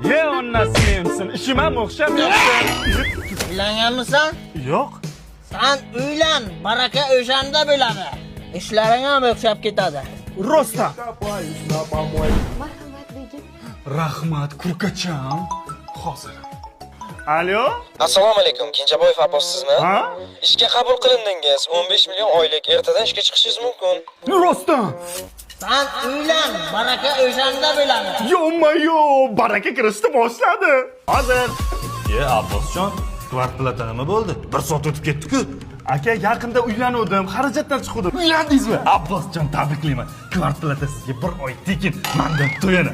Ye onnasini emsin. Ishim ham o'xshamayapti. Uylanganmisan? Yo'q. Sen uylan, baraka o'shanda bo'ladi. Ishlaring ham o'xshab ketadi. Rostdan. Marhamat begim. Rahmat, kurkacham. Hozir. Alo? Assalomu alaykum, Kenjaboyev Abbos sizmi? Ha? Ishga qabul qilindingiz. 15 million oylik. Ertadan ishga chiqishingiz mumkin. Rostdan. Sen uylan, baraka o'shanda bo'ladi. Yo, baraka kirishni boshladi. Hozir. Abbosjon, kvarplata nima bo'ldi? 1 soat o'tib ketdi-ku. Aka, yaqinda uylanuvdim, xarajatdan chiqdim. Uylandingizmi? Abbosjon, tabriklayman. Kvarplata sizga 1 oy tekin, mendan to'yadi.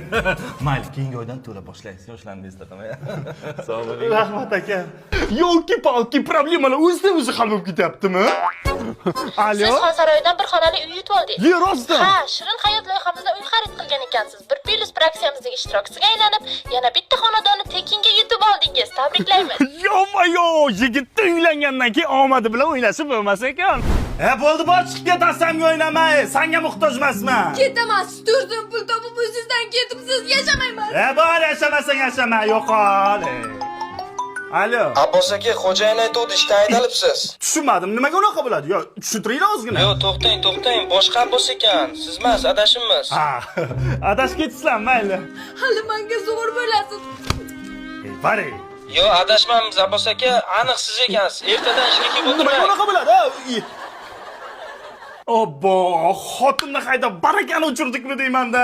Mayli, keyingi oydan to'la boshlaysiz. Yoshlarni eslatama. Assalomu alaykum. Rahmat aka. Yo'lki-palki problemalar o'zidan-o'zi hal bo'lib ketyaptimi? Alo? Siz Xonsaroydan bir xonali uy yutib oldik. Ye, rostdan. Ha, Shirin hayot loyihamizda uy xarid qilgan ekansiz. 1+1 aksiyamizdagi ishtirokchisiga aylanib, yana bitta xonadonni tekinga yutib oldingiz. Tabriklaymiz. Yo, yigitni uylangandan keyin omadi bilan o'ynashib bo'lmas ekan. Bo'ldi, bor chiqib ketasan, o'ynamay. Senga muhtoj emasman. Ketaman, turdim pul topib o'zingizdan ketib siz yashamayman. Bor, yashamasang yashama, yo'qol. Alo. Abbos aka, xo'jayin aytdi, ishdan haydalibsiz. Tushunmadim, nimaga unaqa bo'ladi? Yo, tushuntiringlar ozgina. Yo'q, to'xtang. Boshqa Abbos ekan. Siz emas, adashimiz. Ha, adashib ketibsizlar, mayli. Hali menga zo'r bo'lasiz. Bari. Yo'q, adashmamiz Abbos aka, aniq siz ekansiz. Ertadan ishga kelib Nimaga o'tirmang. unaqa bo'ladi? Obbo, xotinni haydab barakani o'chirdikmi deymanda.